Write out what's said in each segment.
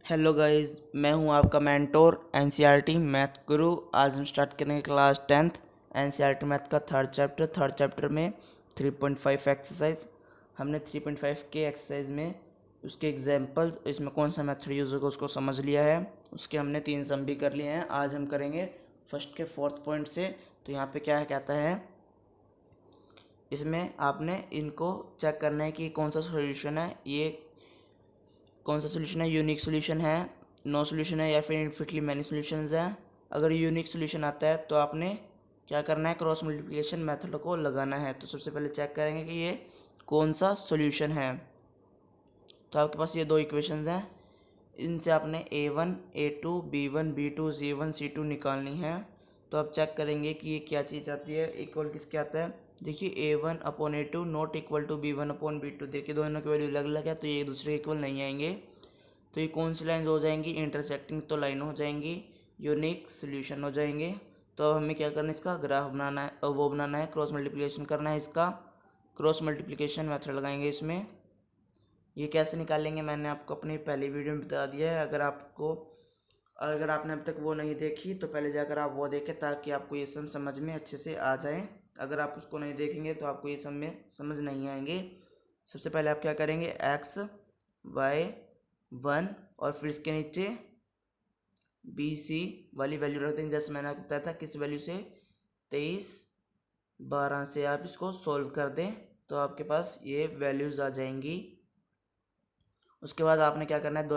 Hello guys, मैं हूं आपका मेंटोर एनसीईआरटी मैथ गुरु। आज हम स्टार्ट करेंगे क्लास 10th एनसीईआरटी मैथ का थर्ड चैप्टर में 3.5 एक्सरसाइज। हमने 3.5 के एक्सरसाइज में उसके एग्जांपल्स, इसमें कौन सा मेथड यूज़ होगा उसको समझ लिया है। उसके हमने 3 सम भी कर लिए हैं। आज हम करेंगे फर्स्ट के फोर्थ पॉइंट से। तो यहाँ पे क्या कहता है, इसमें आपने इनको चेक करना है कि कौन सा सोल्यूशन है, ये कौन सा सोल्यूशन है, यूनिक सोल्यूशन है, नो सोल्यूशन है या फिर इनफिनिटली मैनी सोल्यूशंस हैं। अगर यूनिक सोल्यूशन आता है तो आपने क्या करना है, क्रॉस मल्टीप्लिकेशन मेथड को लगाना है। तो सबसे पहले चेक करेंगे कि ये कौन सा सोल्यूशन है। तो आपके पास ये दो इक्वेशंस हैं, इनसे आपने A1 A2 B1 B2 C1 C2 निकालनी है। तो आप चेक करेंगे कि ये क्या चीज़ आती है, इक्वल किसके आता है। देखिए A1/A2 not equal to B1/B2। देखिए दोनों की वैल्यू अलग अलग है तो ये एक दूसरे के इक्वल नहीं आएंगे। तो ये कौन सी लाइन हो जाएंगी, इंटरसेक्टिंग तो लाइन हो जाएंगी, यूनिक सोल्यूशन हो जाएंगे। तो अब हमें क्या करना है, इसका ग्राफ बनाना है, वो बनाना है, क्रॉस मल्टीप्लिकेशन करना है। इसका क्रॉस मल्टीप्लिकेशन मेथड लगाएंगे इसमें। ये कैसे निकालेंगे मैंने आपको अपनी पहली वीडियो में बता दिया है। अगर आपने अब तक वो नहीं देखी तो पहले जाकर आप वो देखें, ताकि आपको ये सब समझ में अच्छे से आ जाए। अगर आप उसको नहीं देखेंगे तो आपको ये सब में समझ नहीं आएंगे। सबसे पहले आप क्या करेंगे, x y 1 और फिर इसके नीचे b c वाली वैल्यू रख देंगे। जैसे मैंने आपको बताया था, किस वैल्यू से, 23/12 से आप इसको सॉल्व कर दें तो आपके पास ये वैल्यूज़ आ जाएंगी। उसके बाद आपने क्या करना है,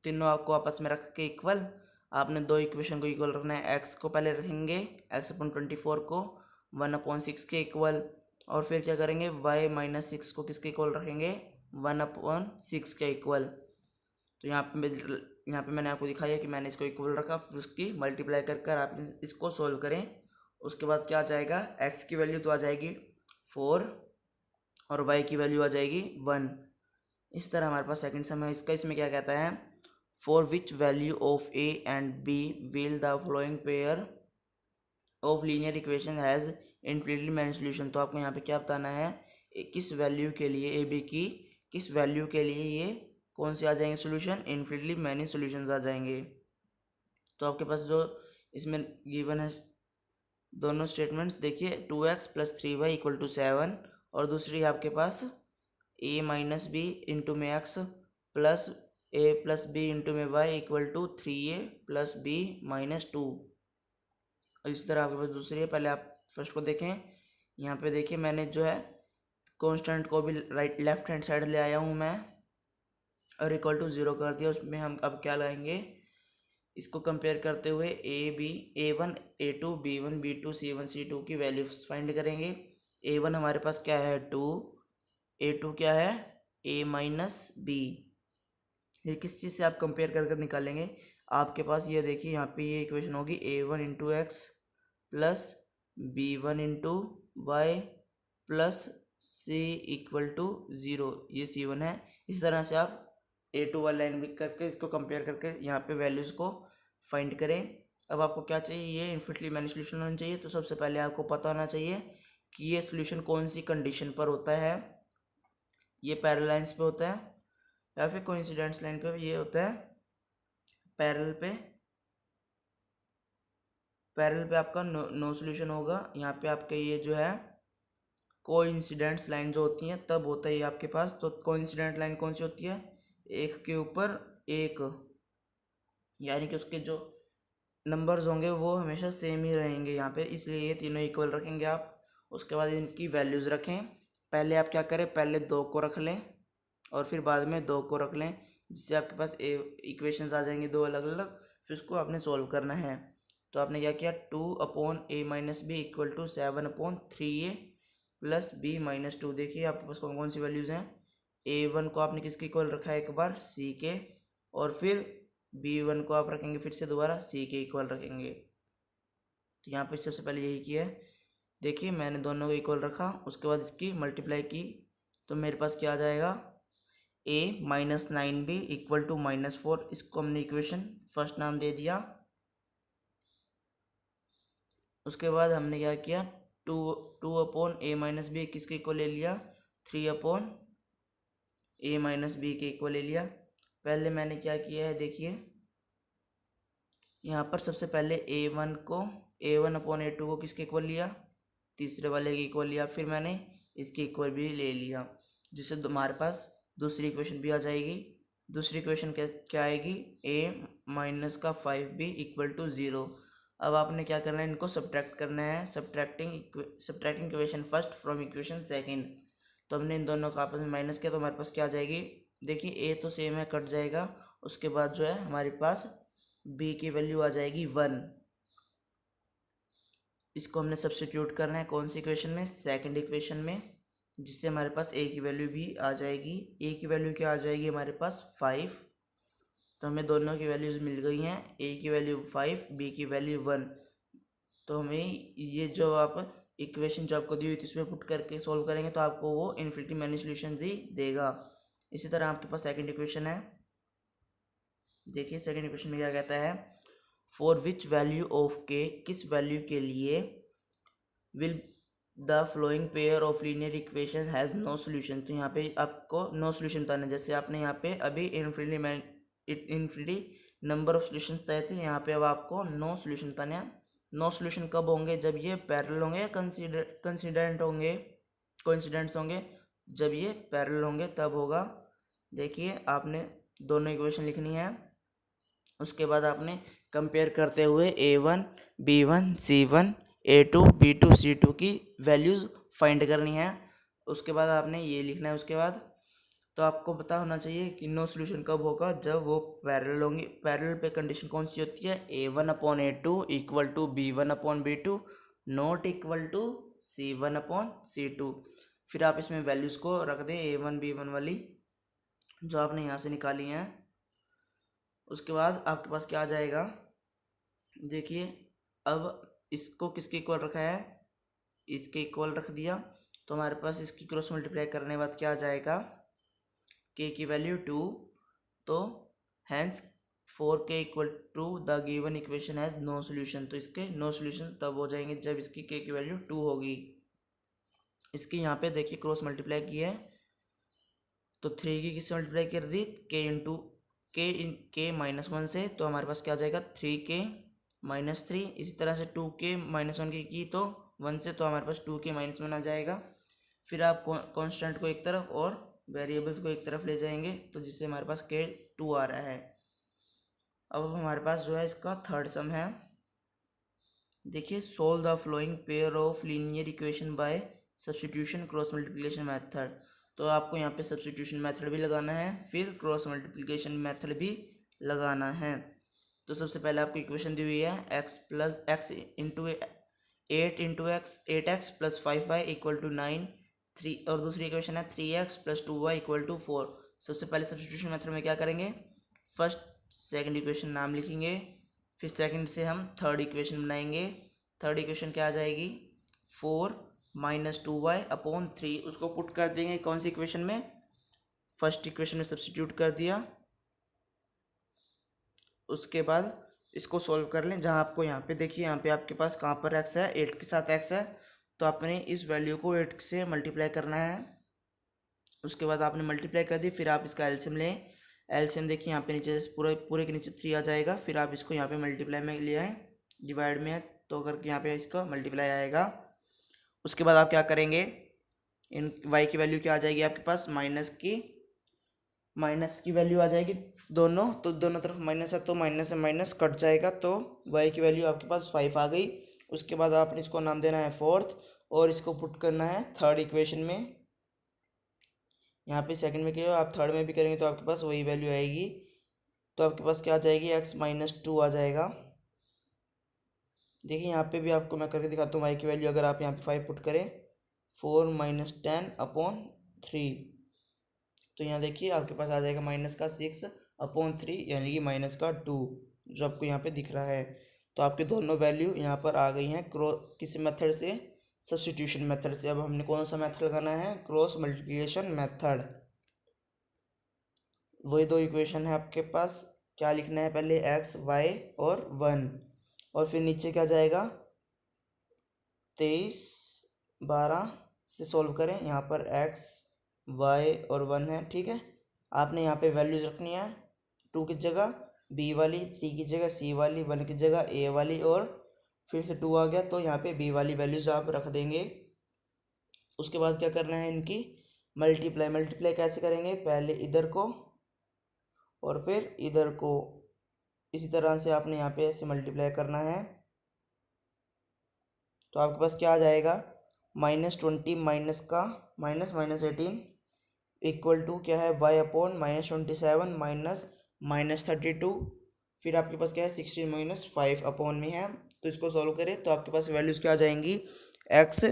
तीनों आपको आपस में रख के इक्वल, आपने दो इक्वेशन को इक्वल रखना है। एक्स को पहले रखेंगे, x/24 को 1/6 के इक्वल, और फिर क्या करेंगे, y-6 को किसके इक्वल रखेंगे, 1/6 के इक्वल। तो यहाँ पे मैंने आपको दिखाया कि मैंने इसको इक्वल रखा, फिर उसकी मल्टीप्लाई कर आप इसको सोल्व करें। उसके बाद क्या आ जाएगा, x की वैल्यू तो आ जाएगी 4 और y की वैल्यू आ जाएगी 1। इस तरह हमारे पास सेकंड सम है इसका। इसमें क्या कहता है, for which value of a and b will the following pair of linear equation has infinitely many solution. तो आपको यहाँ पे क्या बताना है, किस वैल्यू के लिए, ए बी की किस वैल्यू के लिए ये कौन से आ जाएंगे सोल्यूशन, इनफिनिटली मैनी सोल्यूशंस आ जाएंगे। तो आपके पास जो इसमें गिवन है दोनों स्टेटमेंट्स, देखिए 2x + 3y = 7, और दूसरी आपके पास a-b प्लस a+b/y = 3a+b-2। इस तरह आपके पास दूसरी है। पहले आप फर्स्ट को देखें, यहाँ पे देखिए मैंने जो है कांस्टेंट को भी लेफ्ट हैंड साइड ले आया हूँ मैं, और =0 कर दिया। उसमें हम अब क्या लाएंगे, इसको कंपेयर करते हुए A1 A2 B1 B2 C1 C2 की वैल्यूज फाइंड करेंगे। A1 हमारे पास क्या है, 2, A2 क्या है, a-b। ये किस चीज़ से आप कंपेयर कर निकालेंगे, आपके पास ये देखिए यहाँ पे ये इक्वेशन होगी a1 × x plus b1 × y plus c = 0, ये c1 है। इस तरह से आप a2 वाली लाइन भी करके इसको कंपेयर करके यहाँ पे वैल्यूज़ को फाइंड करें। अब आपको क्या चाहिए, ये इनफिनिटली मैनी सोल्यूशन होना चाहिए। तो सबसे पहले आपको पता होना चाहिए कि ये सोल्यूशन कौन सी कंडीशन पर होता है। ये पैरेलल लाइंस पे होता है या फिर कोइंसिडेंस लाइन पे ये होता है, पैरेलल पे। पैरेलल पे आपका नो सोल्यूशन होगा। यहाँ पे आपके ये जो है कोइंसिडेंस लाइन जो होती हैं तब होता है ये आपके पास। तो कोइंसिडेंट लाइन कौन सी होती है, एक के ऊपर एक, यानी कि उसके जो नंबर्स होंगे वो हमेशा सेम ही रहेंगे यहाँ पे, इसलिए ये तीनों इक्वल रखेंगे आप। उसके बाद इनकी वैल्यूज़ रखें। पहले आप क्या करें, पहले 2 को रख लें और फिर बाद में 2 को रख लें, जिससे आपके पास इक्वेशंस आ जाएंगी दो अलग अलग। फिर उसको आपने सॉल्व करना है। तो आपने क्या किया, 2/a-b = 7/3a + b-2। देखिए आपके पास कौन कौन सी वैल्यूज़ हैं। a1 को आपने किसके इक्वल रखा है, एक बार c के, और फिर b1 को आप रखेंगे फिर से दोबारा c के इक्वल रखेंगे। तो यहाँ पे सबसे पहले यही किया है। देखिए मैंने दोनों को इक्वल रखा, उसके बाद इसकी मल्टीप्लाई की, तो मेरे पास क्या आ जाएगा, a-9b = -4। इसको हमने इक्वेशन फर्स्ट नाम दे दिया। उसके बाद हमने क्या किया, 2/a-b किसके इक्वल ले लिया, 3/a-b के इक्वल ले लिया। पहले मैंने क्या किया है, देखिए यहाँ पर सबसे पहले A1 अपॉन A2 को किसके इक्वल लिया, तीसरे वाले के इक्वल लिया, फिर मैंने इसके इक्वल भी ले लिया, जिससे हमारे पास दूसरी इक्वेशन भी आ जाएगी। दूसरी इक्वेशन क्या आएगी, A-5B=0। अब आपने क्या करना है, इनको सब्ट्रैक्ट करना है, subtracting equation first from equation second. तो हमने इन दोनों का आपस में माइनस किया तो हमारे पास क्या आ जाएगी, देखिए ए तो सेम है, कट जाएगा। उसके बाद जो है हमारे पास बी की वैल्यू आ जाएगी 1। इसको हमने सब्स्टिट्यूट करना है कौन सी इक्वेशन में, सेकंड इक्वेशन में, जिससे हमारे पास ए की वैल्यू भी आ जाएगी। ए की वैल्यू क्या आ जाएगी हमारे पास 5। तो हमें दोनों की वैल्यूज़ मिल गई हैं, ए की वैल्यू 5, बी की वैल्यू 1। तो हमें ये जो आप इक्वेशन जो आपको दी हुई थी इसमें पुट करके सॉल्व करेंगे तो आपको वो इन्फिनिटी मैनी सोल्यूशन ही देगा। इसी तरह आपके पास सेकंड इक्वेशन है, देखिए सेकंड इक्वेशन में क्या कहता है, फॉर विच वैल्यू ऑफ के, किस वैल्यू के लिए will the following pair of linear equation has no solution. तो यहाँ पे आपको नो सोल्यूशन बताना है, जैसे आपने यहाँ पे अभी इन्फिनिटी नंबर ऑफ सोल्यूशन तय थे, यहाँ पे अब आपको नो सोल्यूशन बताने हैं। नो सोल्यूशन कब होंगे, जब ये पैरेलल होंगे या कोइंसिडेंट्स होंगे। जब ये पैरेलल होंगे तब होगा। देखिए आपने दोनों इक्वेशन लिखनी है, उसके बाद आपने कंपेयर करते हुए A1 B1 C1 A2 B2 C2 की वैल्यूज़ फाइंड करनी है। उसके बाद आपने ये लिखना है। उसके बाद तो आपको पता होना चाहिए कि नो सोल्यूशन कब होगा, जब वो पैरेलल होंगे। पैरेलल पे कंडीशन कौन सी होती है, A1/A2 equal to B1/B2 not equal to C1/C2। फिर आप इसमें वैल्यूज़ को रख दें A1 B1 वाली जो आपने यहाँ से निकाली हैं। उसके बाद आपके पास क्या आ जाएगा, देखिए अब इसको किसके इक्वल रखा है, इसके इक्वल रख दिया। तो हमारे पास इसकी क्रॉस मल्टीप्लाई करने के बाद क्या आ जाएगा, के की वैल्यू 2। तो hence 4k equal to the given equation has no solution. तो इसके नो सोल्यूशन तब हो जाएंगे जब इसकी के की वैल्यू 2 होगी। इसकी यहाँ पे देखिए क्रॉस मल्टीप्लाई की है, तो 3 की किससे मल्टीप्लाई कर दी, के-1 से। तो हमारे पास क्या आ जाएगा 3k-3। इसी तरह से 2k-1 की तो 1 से, तो हमारे पास 2k-1 आ जाएगा। फिर आप कांस्टेंट को एक तरफ और वेरिएबल्स को एक तरफ ले जाएंगे, तो जिससे हमारे पास k2 आ रहा है। अब हमारे पास जो है इसका थर्ड सम है, देखिए solve the following pair of linear equation by substitution cross multiplication method. तो आपको यहाँ पे सब्स्टिट्यूशन मेथड भी लगाना है, फिर क्रॉस मल्टीप्लिकेशन मेथड भी लगाना है। तो सबसे पहले आपको इक्वेशन दी हुई है x into 8x plus 5y equal to 9 3, और दूसरी इक्वेशन है 3x plus 2y equal to 4। सबसे पहले सब्स्टिट्यूशन मेथड में क्या करेंगे, फर्स्ट सेकंड इक्वेशन नाम लिखेंगे, फिर सेकंड से हम थर्ड इक्वेशन बनाएंगे। थर्ड इक्वेशन क्या आ जाएगी, 4-2y/3। उसको पुट कर देंगे कौन सी इक्वेशन में, फर्स्ट इक्वेशन में सब्स्टिट्यूट कर दिया। उसके बाद इसको सॉल्व कर लें, जहाँ आपको यहाँ पे देखिए, यहाँ पे आपके पास कहाँ पर x है, 8 के साथ x है, तो आपने इस वैल्यू को 8 से मल्टीप्लाई करना है। उसके बाद आपने मल्टीप्लाई कर दी, फिर आप इसका एलसीएम लें। एलसीएम देखिए यहाँ पे नीचे पूरे के नीचे 3 आ जाएगा। फिर आप इसको यहाँ पे मल्टीप्लाई में ले आए, डिवाइड में है तो अगर यहाँ पे इसका मल्टीप्लाई आएगा। उसके बाद आप क्या करेंगे, इन y की वैल्यू क्या आ जाएगी आपके पास, माइनस की वैल्यू आ जाएगी दोनों, तो दोनों तरफ माइनस है तो माइनस से माइनस कट जाएगा, तो y की वैल्यू आपके पास 5 आ गई। उसके बाद आपने इसको नाम देना है फोर्थ, और इसको पुट करना है थर्ड इक्वेशन में। यहाँ पे सेकंड में किया, आप थर्ड में भी करेंगे तो आपके पास वही वैल्यू आएगी। तो आपके पास क्या आ जाएगी, x-2 आ जाएगा। देखिए यहाँ पे भी आपको मैं करके दिखाता हूँ y की वैल्यू। अगर आप यहाँ पे 5 पुट करें, 4-10/3, तो यहाँ देखिए आपके पास आ जाएगा -6/3, यानी कि -2, जो आपको यहाँ पे दिख रहा है। तो आपके दोनों वैल्यू यहाँ पर आ गई हैं किस मेथड से, सब्स्टिट्यूशन मेथड से। अब हमने कौन सा मेथड लगाना है, क्रॉस मल्टीप्लिकेशन मेथड। वही दो इक्वेशन है आपके पास, क्या लिखना है, पहले x y और 1, और फिर नीचे क्या जाएगा 23-12 से सॉल्व करें। यहाँ पर x y और 1 है, ठीक है। आपने यहाँ पे वैल्यूज रखनी है 2 की जगह बी वाली, 3 की जगह सी वाली, 1 की जगह ए वाली, और फिर से 2 आ गया तो यहाँ पे बी वाली वैल्यूज़ आप रख देंगे। उसके बाद क्या करना है, इनकी मल्टीप्लाई। मल्टीप्लाई कैसे करेंगे, पहले इधर को और फिर इधर को, इसी तरह से आपने यहाँ पे ऐसे मल्टीप्लाई करना है। तो आपके पास क्या आ जाएगा, -20 माइनस का माइनस -18 इक्वल टू क्या है, y अपॉन -27 माइनस -32। फिर आपके पास क्या है, 16 - 5 अपॉन में है। तो इसको सॉल्व करें तो आपके पास वैल्यूज़ क्या आ जाएंगी, x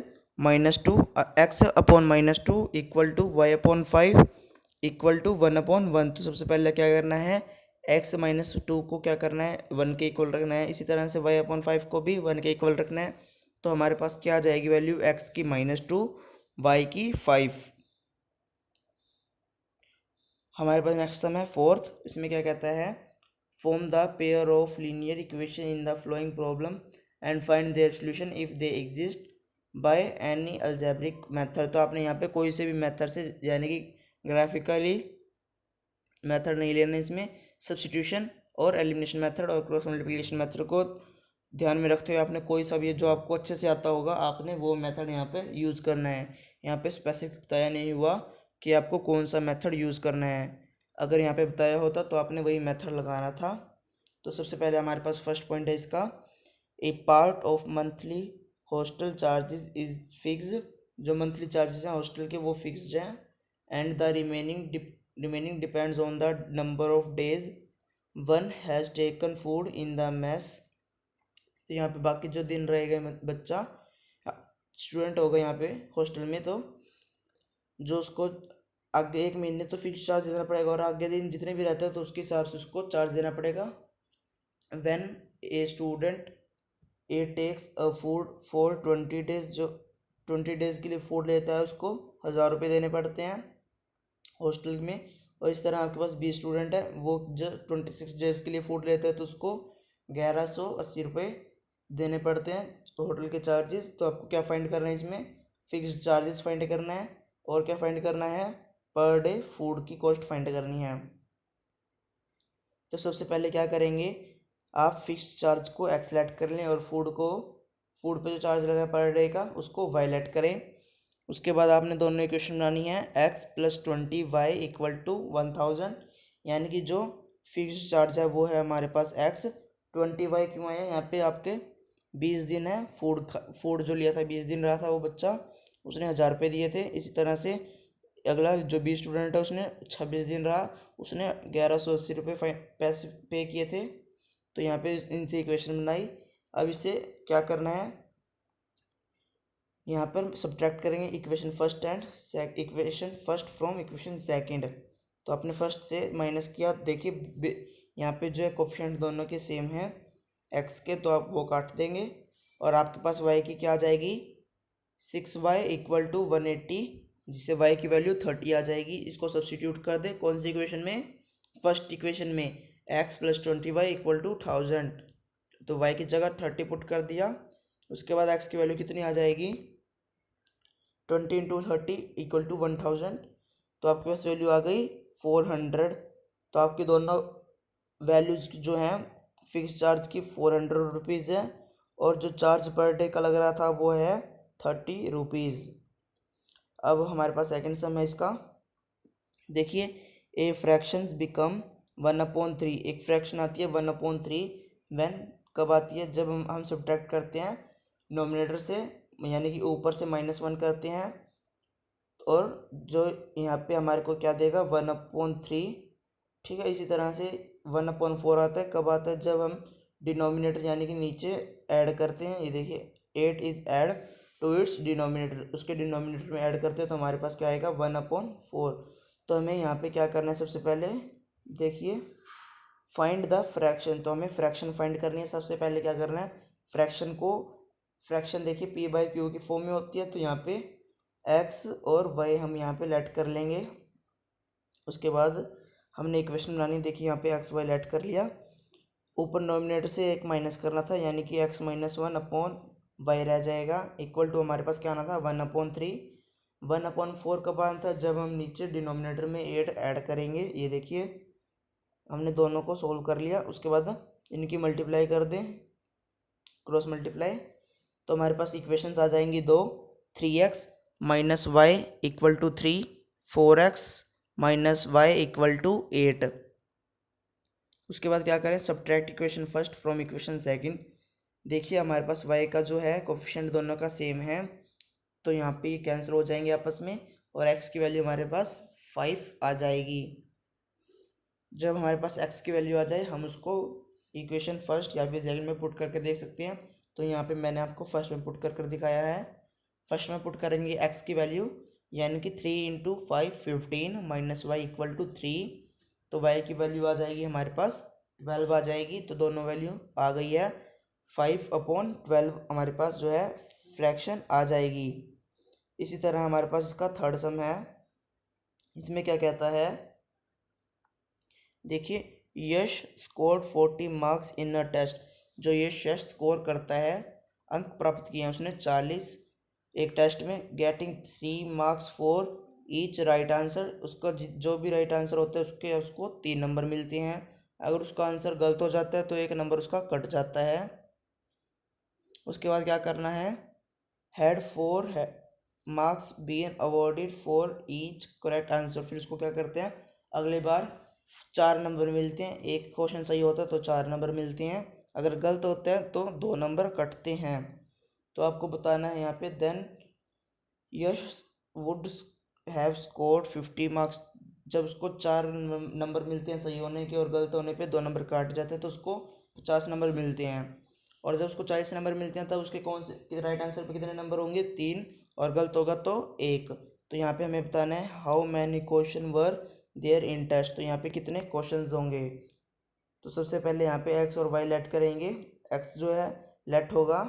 upon -2 equal to y upon 5 equal to 1/1। तो सबसे पहले क्या करना है, x -2 को क्या करना है, 1 के इक्वल रखना है। इसी तरह से y अपॉन 5 को भी 1 के इक्वल रखना है। तो हमारे पास क्या आ जाएगी वैल्यू, x की -2, y की 5। हमारे पास नेक्स्ट सम है फोर्थ। इसमें क्या कहता है, form the pair of linear equation in the flowing problem and find their solution if they exist by any algebraic method. तो आपने यहाँ पे कोई से भी मेथड से, यानी कि ग्राफिकली मेथड नहीं लेना, इसमें सब्स्टिट्यूशन और एलिमिनेशन मेथड और क्रॉस मल्टीप्लिकेशन मेथड को ध्यान में रखते हुए आपने कोई सा भी जो आपको अच्छे से आता होगा आपने वो मेथड यहाँ पे यूज़ करना है। यहाँ पे स्पेसिफिक बताया नहीं हुआ कि आपको कौन सा मेथड यूज़ करना है। अगर यहाँ पे बताया होता तो आपने वही मेथड लगाना था। तो सबसे पहले हमारे पास फर्स्ट पॉइंट है इसका, a part of monthly hostel charges is fix. जो मंथली चार्जेस हैं हॉस्टल के वो फिक्स्ड हैं। And the remaining depends on the number of days one has taken food in the mess. तो यहाँ पे बाकी जो दिन रहेगा बच्चा स्टूडेंट होगा यहाँ पे हॉस्टल में, तो जो उसको आगे एक महीने तो फिक्स चार्ज देना पड़ेगा, और आगे दिन जितने भी रहते हैं तो उसके हिसाब से उसको चार्ज देना पड़ेगा। When a student a takes a food for 20 days, जो 20 डेज़ के लिए फूड लेता है उसको 1000 रुपये देने पड़ते हैं हॉस्टल में। और इस तरह आपके पास 20 स्टूडेंट है, वो जो 26 डेज़ के लिए फूड लेते हैं तो उसको 1180 रुपये देने पड़ते हैं होटल के चार्जेस। तो आपको क्या फाइंड करना है, इसमें फिक्स्ड चार्जेस फाइंड करना है, और क्या फाइंड करना है, पर डे फूड की कॉस्ट फाइंड करनी है। तो सबसे पहले क्या करेंगे, आप फिक्स्ड चार्ज को एक्स लेट कर लें और फूड पे जो चार्ज लगा है पर डे का उसको वाई लेट करें। उसके बाद आपने दोनों इक्वेशन बनानी है, x + 20y = 1000। यानी कि जो फिक्स्ड चार्ज है वो है हमारे पास x। 20y क्यों है, यहाँ पे आपके 20 दिन है, फूड जो लिया था 20 दिन रहा था वो बच्चा, उसने 1000 रुपये दिए थे। इसी तरह से अगला जो 20 स्टूडेंट है उसने 26 दिन रहा, उसने 1180 रुपये पैसे पे किए थे। तो यहाँ पे इनसे इक्वेशन बनाई। अब इसे क्या करना है, यहाँ पर सब्ट्रैक्ट करेंगे equation first from equation second. तो आपने फर्स्ट से माइनस किया, देखिए यहाँ पे जो है कोफिशिएंट दोनों के सेम हैं एक्स के, तो आप वो काट देंगे और आपके पास वाई की क्या आ जाएगी, 6y = 180, जिससे y की वैल्यू 30 आ जाएगी। इसको सब्स्टिट्यूट कर दे कौन सी इक्वेशन में, फर्स्ट इक्वेशन में, x + 20y = 1000। तो y की जगह 30 पुट कर दिया। उसके बाद x की वैल्यू कितनी आ जाएगी, 20 × 30 = 1000। तो आपके पास वैल्यू आ गई 400। तो आपकी दोनों वैल्यूज़ जो हैं फिक्स चार्ज की 400 रुपीज़ है, और जो चार्ज पर डे का लग रहा था वो है 30 रुपीज़। अब हमारे पास सेकंड सम है इसका, देखिए, ए फ्रैक्शंस बिकम 1/3। एक फ्रैक्शन आती है 1/3 व्हेन, कब आती है, जब हम सब्ट्रैक्ट करते हैं नोमिनेटर से, यानी कि ऊपर से -1 करते हैं, और जो यहाँ पे हमारे को क्या देगा 1/3। ठीक है, इसी तरह से 1/4 आता है, कब आता है, जब हम डिनोमिनेटर यानी कि नीचे ऐड करते हैं। ये देखिए 8 is add to its denominator, उसके डिनोमिनेटर में ऐड करते हैं तो हमारे पास क्या आएगा 1/4। तो हमें यहाँ पे क्या करना है, सबसे पहले देखिए फाइंड द फ्रैक्शन। तो हमें फ्रैक्शन फाइंड करनी है। सबसे पहले क्या करना है, फ्रैक्शन देखिए p/q की फॉर्म में होती है, तो यहाँ पे x और y हम यहाँ पे लेट कर लेंगे। उसके बाद हमने इक्वेशन बनानी, देखिए यहाँ पे x y लेट कर लिया, ऊपर नोमिनेटर से एक माइनस करना था, यानी कि x - 1/y रह जाएगा, इक्वल टू हमारे पास क्या आना था 1/3। 1/4 कब आना था, जब हम नीचे डिनोमिनेटर में 8 ऐड करेंगे। ये देखिए हमने दोनों को सोल्व कर लिया। उसके बाद इनकी मल्टीप्लाई कर दें, क्रॉस मल्टीप्लाई, तो हमारे पास इक्वेशंस आ जाएंगी दो, 3x minus y equal to 3, 4x minus y equal to 8। उसके बाद क्या करें, subtract equation first from equation second. देखिए हमारे पास y का जो है कोफिशिएंट दोनों का सेम है, तो यहाँ पे ये कैंसिल हो जाएंगे आपस में, और x की वैल्यू हमारे पास 5 आ जाएगी। जब हमारे पास x की वैल्यू आ जाए हम उसको इक्वेशन फर्स्ट या फिर सेकंड में पुट करके देख सकते हैं। तो यहाँ पे मैंने आपको फर्स्ट में पुट कर दिखाया है। फर्स्ट में पुट करेंगे x की वैल्यू, यानी कि 3 into 5 15 minus y equal to 3, तो y की वैल्यू आ जाएगी हमारे पास 12 आ जाएगी। तो दोनों वैल्यू आ गई है, 5/12 हमारे पास जो है फ्रैक्शन आ जाएगी। इसी तरह हमारे पास इसका थर्ड सम है। इसमें क्या कहता है, देखिए, Yash scored 40 marks in a test. जो यश स्कोर करता है, अंक प्राप्त किए हैं उसने 40 एक टेस्ट में, getting 3 marks for each right answer. उसका जो भी राइट आंसर होता है उसको 3 नंबर मिलते हैं। अगर उसका आंसर गलत हो जाता है तो 1 नंबर उसका कट जाता है। उसके बाद क्या करना है, had 4 marks been awarded for each correct answer. फिर उसको क्या करते हैं, अगली बार 4 नंबर मिलते हैं। एक क्वेश्चन सही होता है तो 4 नंबर मिलते हैं, अगर गलत होता है तो 2 नंबर कटते हैं। तो आपको बताना है यहाँ पे, then Yash would have scored 50 marks. जब उसको 4 नंबर मिलते हैं सही होने के, और गलत होने पे 2 नंबर काट जाते हैं, तो उसको 50 नंबर मिलते हैं। और जब उसको 40 नंबर मिलते हैं तब उसके कौन से राइट आंसर पे कितने नंबर होंगे, 3, और गलत होगा तो 1। तो यहाँ पे हमें बताना है how many question were there in test. तो यहाँ पे कितने क्वेश्चन होंगे। तो सबसे पहले यहाँ पे एक्स और वाई लेट करेंगे। एक्स जो है लेट होगा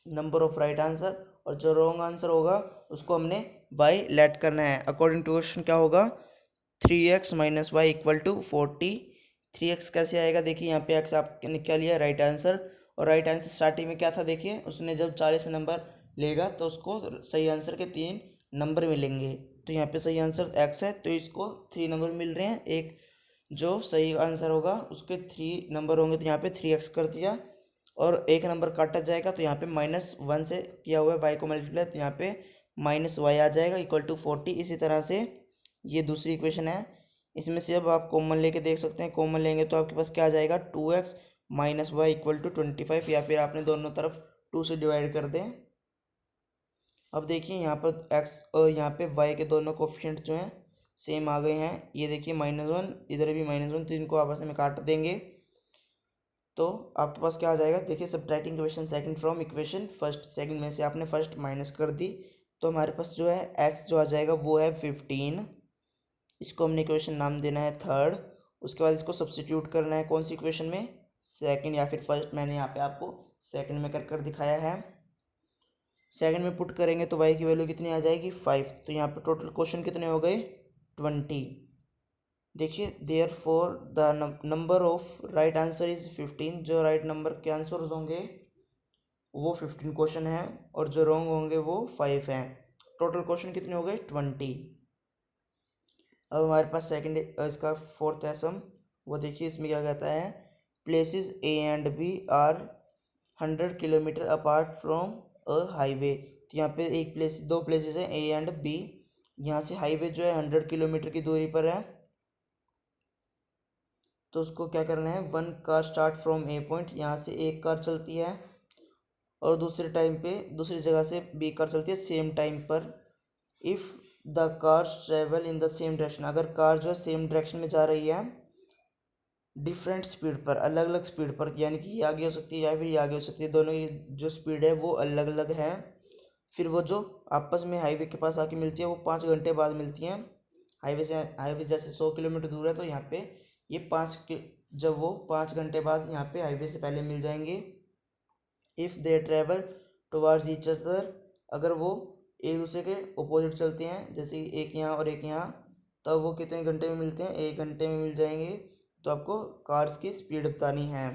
नंबर ऑफ राइट आंसर, और जो रॉन्ग आंसर होगा उसको हमने वाई लेट करना है। अकॉर्डिंग टू क्वेश्चन क्या होगा, 3x minus y equal to 40। 3x कैसे आएगा, देखिए यहाँ पे x आपने क्या लिया, राइट आंसर। और राइट आंसर स्टार्टिंग में क्या था, देखिए उसने जब 40 नंबर लेगा तो उसको सही आंसर के 3 नंबर मिलेंगे। तो यहाँ पे सही आंसर x है, तो इसको 3 नंबर मिल रहे हैं। एक जो सही आंसर होगा उसके 3 नंबर होंगे, तो यहाँ पे 3x कर दिया, और 1 नंबर काटा जाएगा। तो यहाँ पे -1 से किया हुआ है y को मल्टीप्लाई, तो यहाँ पे -y आ जाएगा इक्वल टू 40। इसी तरह से ये दूसरी इक्वेशन है, इसमें से अब आप कॉमन लेके देख सकते हैं। कॉमन लेंगे तो आपके पास क्या आ जाएगा, 2x minus y equal to 25, या फिर आपने दोनों तरफ 2 से डिवाइड कर दें। अब देखिए यहाँ पर x और यहाँ पे y के दोनों कोफिशिएंट जो हैं सेम आ गए हैं। ये देखिए -1, इधर भी -1, तो इनको आपस में काट देंगे। तो आपके पास क्या आ जाएगा, देखिए subtracting equation second from equation first. Second में से आपने फर्स्ट माइनस कर दी, तो हमारे पास जो है x जो आ जाएगा वो है 15। इसको हमने इक्वेशन नाम देना है थर्ड। उसके बाद इसको सब्स्टिट्यूट करना है कौन सी इक्वेशन में, सेकंड या फिर फर्स्ट। मैंने यहाँ पे आपको सेकंड में कर दिखाया है। सेकंड में पुट करेंगे तो y की वैल्यू कितनी आ जाएगी, 5। तो यहाँ पे टोटल क्वेश्चन कितने हो गए, 20। देखिए therefore the number of right answer is 15। जो राइट नंबर के आंसर होंगे वो 15 क्वेश्चन हैं, और जो रॉन्ग होंगे वो 5 हैं। टोटल क्वेश्चन कितने हो गए, 20। अब हमारे पास सेकंड इसका फोर्थ है सम। वो देखिए इसमें क्या कहता है, places A and B are 100 kilometre apart from a highway. तो यहाँ पे एक प्लेस, दो प्लेसेस हैं ए एंड बी। यहाँ से हाईवे जो है 100 किलोमीटर की दूरी पर है। तो उसको क्या करना है, 1 car start from A point. यहाँ से एक कार चलती है, और दूसरे टाइम पे दूसरी जगह से बी कार चलती है सेम टाइम पर। If the cars travel in the same direction. अगर कार जो है सेम डायरेक्शन में जा रही है, डिफरेंट स्पीड पर, अलग अलग स्पीड पर, यानी कि ये आगे हो सकती है या फिर ये आगे हो सकती है, दोनों की जो स्पीड है वो अलग अलग है। फिर वो जो आपस में हाईवे के पास आके मिलती है वो 5 घंटे बाद मिलती हैं। हाईवे जैसे 100 किलोमीटर दूर है, तो यहाँ पे ये जब वो 5 घंटे बाद यहाँ पे हाईवे से पहले मिल जाएंगे। If they travel towards each other. अगर वो एक दूसरे के अपोजिट चलते हैं, जैसे एक यहाँ और एक यहाँ, तब वो कितने घंटे में मिलते हैं, 1 घंटे में मिल जाएंगे। तो आपको कार्स की स्पीड बतानी है।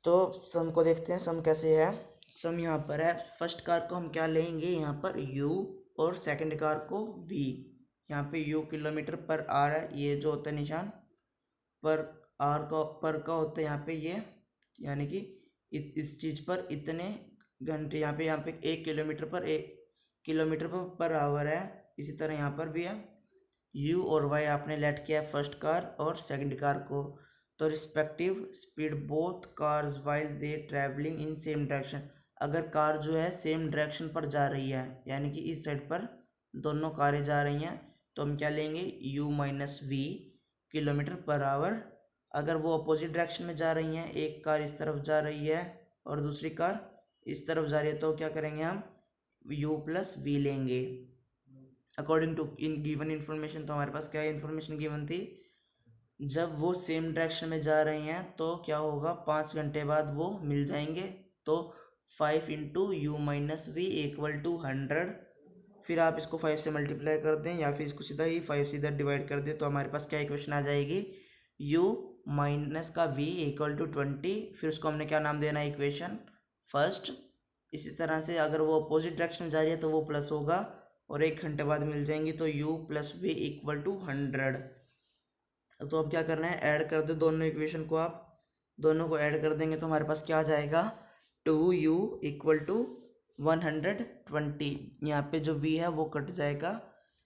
तो सम को देखते हैं, सम कैसे है। सम यहाँ पर है, फर्स्ट कार को हम क्या लेंगे, यहाँ पर u, और सेकंड कार को v। यहाँ पे यू किलोमीटर पर आर है, ये जो होता है निशान पर आर का पर का होता है यहाँ पे ये, यानी कि इस चीज़ पर इतने घंटे, यहाँ पे 1 किलोमीटर पर आवर है। इसी तरह यहाँ पर भी है यू और वाई आपने लेट किया है फर्स्ट कार और सेकंड कार को, तो respective speed both cars while they travelling in same direction. अगर कार जो है सेम डायरेक्शन पर जा रही है, यानी कि इस साइड पर दोनों कारें जा रही हैं, तो हम क्या लेंगे u minus v kilometre per hour. अगर वो अपोजिट डायरेक्शन में जा रही हैं, एक कार इस तरफ जा रही है और दूसरी कार इस तरफ जा रही है, तो क्या करेंगे हम u प्लस वी लेंगे according to in given information. तो हमारे पास क्या इन्फॉर्मेशन गिवन थी, जब वो सेम डायरेक्शन में जा रही हैं तो क्या होगा 5 घंटे बाद वो मिल जाएंगे। तो 5 into u minus v equal to 100। फिर आप इसको 5 से मल्टीप्लाई कर दें या फिर इसको सीधा ही 5 से इधर डिवाइड कर दें, तो हमारे पास क्या इक्वेशन आ जाएगी, u माइनस का v इक्वल टू 20। फिर उसको हमने क्या नाम देना है, इक्वेशन फर्स्ट। इसी तरह से अगर वो अपोजिट डायरेक्शन में जा रही है तो वो प्लस होगा और 1 घंटे बाद मिल जाएंगी, तो u plus v equal to 100। तो अब क्या करना है, ऐड कर दो दोनों इक्वेशन को, आप दोनों को ऐड कर देंगे तो हमारे पास क्या आ जाएगा 2u इक्वल टू 120। यहाँ पे जो v है वो कट जाएगा,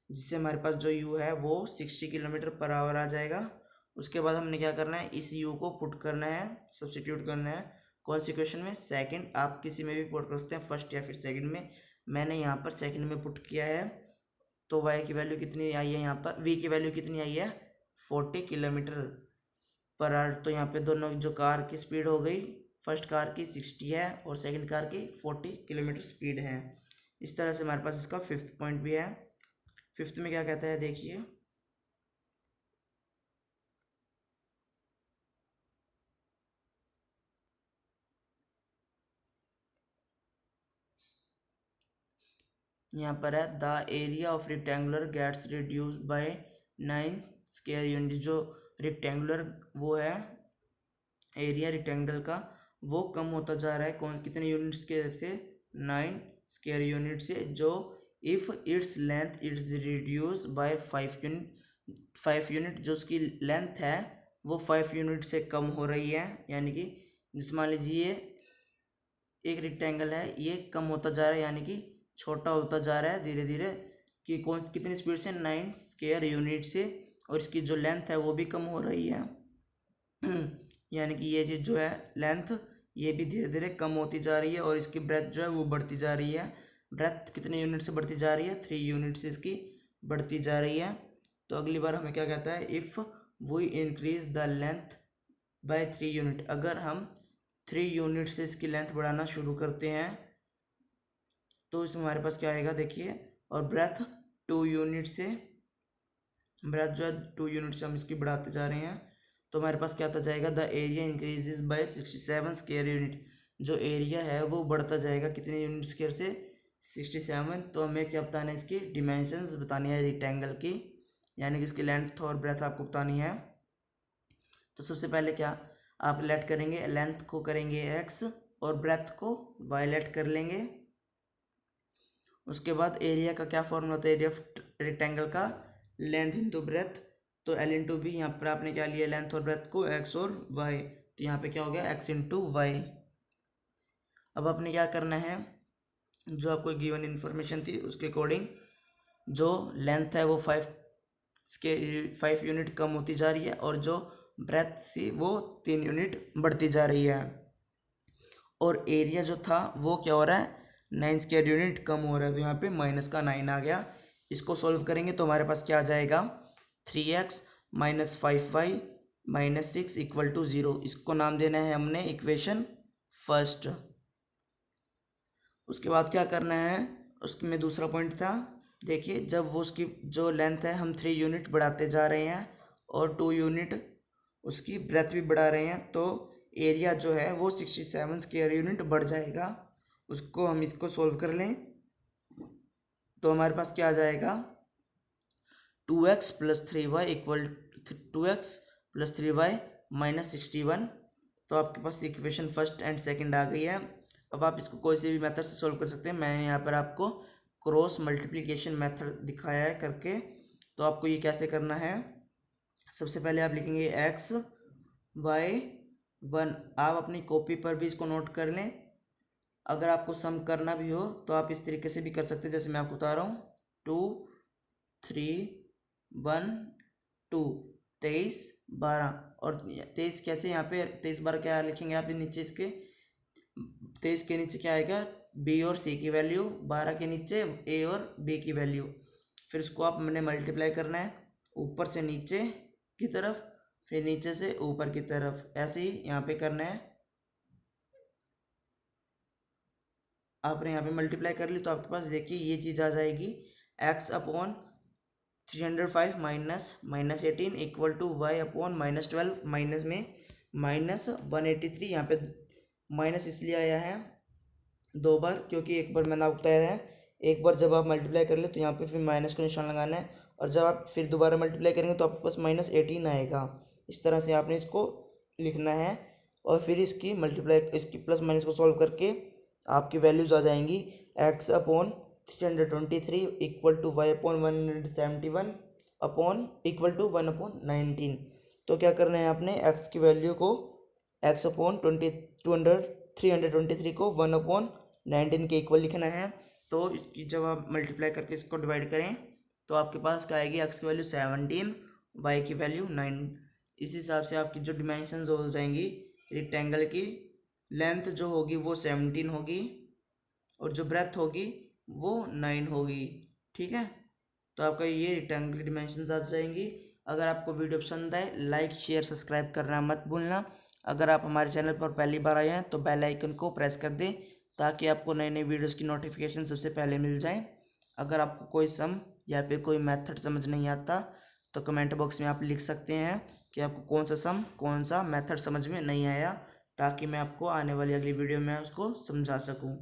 जिससे हमारे पास जो u है वो 60 किलोमीटर पर आवर आ जाएगा। उसके बाद हमने क्या करना है, इस u को पुट करना है, सब्स्टिट्यूट करना है कौन सी इक्वेशन में, सेकंड। आप किसी में भी पुट कर सकते हैं, फर्स्ट या फिर सेकंड में। मैंने यहाँ पर सेकंड में पुट किया है, तो y की वैल्यू कितनी आई है, यहाँ पर v की वैल्यू कितनी आई है 40 किलोमीटर पर आवर। तो यहाँ पे दोनों जो कार की स्पीड हो गई, फर्स्ट कार की 60 है और सेकंड कार की 40 किलोमीटर स्पीड है। इस तरह से हमारे पास इसका फिफ्थ पॉइंट भी है। फिफ्थ में क्या कहता है देखिए, यहाँ पर है the area of rectangular gets reduce by 9 square unit. जो रेक्टेंगुलर वो है एरिया रेक्टेंगल का, वो कम होता जा रहा है कौन कितने यूनिट्स के से, 9 स्क्वायर यूनिट से। जो if its length it's reduce by 5 unit, जो उसकी लेंथ है वो 5 यूनिट से कम हो रही है। यानी कि जिस मान लीजिए एक रेक्टेंगल है, ये कम होता जा रहा है, यानी कि छोटा होता जा रहा है धीरे धीरे, कि कौन कितनी स्पीड से 9 स्क्वायर यूनिट से, और इसकी जो लेंथ है वो भी कम हो रही है। यानी कि ये चीज़ जो है लेंथ, ये भी धीरे धीरे कम होती जा रही है और इसकी ब्रेथ जो है वो बढ़ती जा रही है। ब्रेथ कितने यूनिट से बढ़ती जा रही है, 3 यूनिट से इसकी बढ़ती जा रही है। तो अगली बार हमें क्या कहता है, if we increase the length by 3 unit. अगर हम 3 यूनिट से इसकी लेंथ बढ़ाना शुरू करते हैं तो इसमें हमारे पास क्या आएगा देखिए, और ब्रेथ 2 यूनिट से, ब्रेथ जो है 2 यूनिट से हम इसकी बढ़ाते जा रहे हैं, तो हमारे पास क्या आता जाएगा, the area increases by 67 square unit. जो एरिया है वो बढ़ता जाएगा कितने यूनिट स्क्वायर से, 67। तो हमें क्या बताना है, इसकी डिमेंशंस बतानी है रेक्टेंगल की, यानी कि इसकी लेंथ और ब्रेथ आपको बतानी है। तो सबसे पहले क्या आप लेट करेंगे, लेंथ को करेंगे x और ब्रेथ को y लेट कर लेंगे। उसके बाद एरिया का क्या फॉर्मूला होता है, एरिया ऑफ रेक्टेंगल का लेंथ इंटू ब्रेथ। तो एल इंटू बी, यहाँ पर आपने क्या लिया लेंथ और ब्रेथ को, x और y, तो यहाँ पे क्या हो गया x इंटू वाई। अब आपने क्या करना है, जो आपको गिवन इन्फॉर्मेशन थी उसके अकॉर्डिंग जो लेंथ है वो 5 यूनिट कम होती जा रही है और जो ब्रेथ थी वो 3 यूनिट बढ़ती जा रही है, और एरिया जो था वो क्या हो रहा है 9 स्क्वायर यूनिट कम हो रहा है। तो यहाँ पे माइनस का 9 आ गया। इसको सॉल्व करेंगे तो हमारे पास क्या आ जाएगा, 3x minus 5y minus 6 equal to 0। इसको नाम देना है हमने इक्वेशन फर्स्ट। उसके बाद क्या करना है, उसमें दूसरा पॉइंट था देखिए, जब वो उसकी जो लेंथ है हम 3 यूनिट बढ़ाते जा रहे हैं और 2 यूनिट उसकी ब्रेथ भी बढ़ा रहे हैं, तो एरिया जो है वो 67 स्क्वायर यूनिट बढ़ जाएगा। उसको हम इसको सोल्व कर लें तो हमारे पास क्या आ जाएगा, 2x plus 3y equal 2x plus 3y minus 61। तो आपके पास इक्वेशन फर्स्ट एंड सेकंड आ गई है। अब आप इसको कोई से भी मेथड से सोल्व कर सकते हैं। मैंने यहाँ पर आपको क्रॉस मल्टीप्लिकेशन मेथड दिखाया है करके, तो आपको ये कैसे करना है, सबसे पहले आप लिखेंगे x y 1। आप अपनी कॉपी पर भी इसको नोट कर लें। अगर आपको सम करना भी हो तो आप इस तरीके से भी कर सकते हैं, जैसे मैं आपको बता रहा हूँ 2 3 1 2 23 12। और 23 कैसे, यहाँ पे 23 12 क्या लिखेंगे आप नीचे इसके, 23 के नीचे क्या आएगा, बी और सी की वैल्यू, 12 के नीचे ए और बी की वैल्यू। फिर इसको आप मैंने मल्टीप्लाई करना है ऊपर से नीचे की तरफ, फिर नीचे से ऊपर की तरफ, ऐसे ही यहाँ पे करना है। आपने यहाँ पे मल्टीप्लाई कर ली तो आपके पास देखिए ये चीज़ आ जाएगी, x upon 305 minus 18 equal to y upon -12 minus में -183। यहाँ पे माइनस इसलिए आया है 2 बार, क्योंकि एक बार मैंने आपको बताया है, एक बार जब आप मल्टीप्लाई कर ले तो यहाँ पे फिर माइनस का निशान लगाना है, और जब आप फिर दोबारा मल्टीप्लाई करेंगे तो आपके पास -18 आएगा। इस तरह से आपने इसको लिखना है, और फिर इसकी मल्टीप्लाई, इसकी प्लस माइनस को सॉल्व करके आपकी वैल्यूज आ जाएंगी, x upon 323 equal to y upon 171 upon equal to 1/19। तो क्या करना है आपने, x की वैल्यू को x अपॉन 323 को 1/19 के इक्वल लिखना है। तो इसकी जब आप मल्टीप्लाई करके इसको डिवाइड करें तो आपके पास क्या आएगी, x की वैल्यू 17, y की वैल्यू 9। इस हिसाब से आपकी जो डिमेंशंस हो जाएंगी, रेक्टेंगल की लेंथ जो होगी वो 17 होगी, और जो ब्रेथ होगी वो 9 होगी। ठीक है, तो आपका ये रेक्टेंगल की डिमेंशंस आ जाएंगी। अगर आपको वीडियो पसंद आए, लाइक शेयर सब्सक्राइब करना मत भूलना। अगर आप हमारे चैनल पर पहली बार आए हैं तो बेल आइकन को प्रेस कर दें, ताकि आपको नए नए वीडियोस की नोटिफिकेशन सबसे पहले मिल जाए। अगर आपको कोई सम या फिर कोई मेथड समझ नहीं आता तो कमेंट बॉक्स में आप लिख सकते हैं कि आपको कौन सा सम, कौन सा मेथड समझ में नहीं आया, ताकि मैं आपको आने वाली अगली वीडियो में उसको समझा सकूं।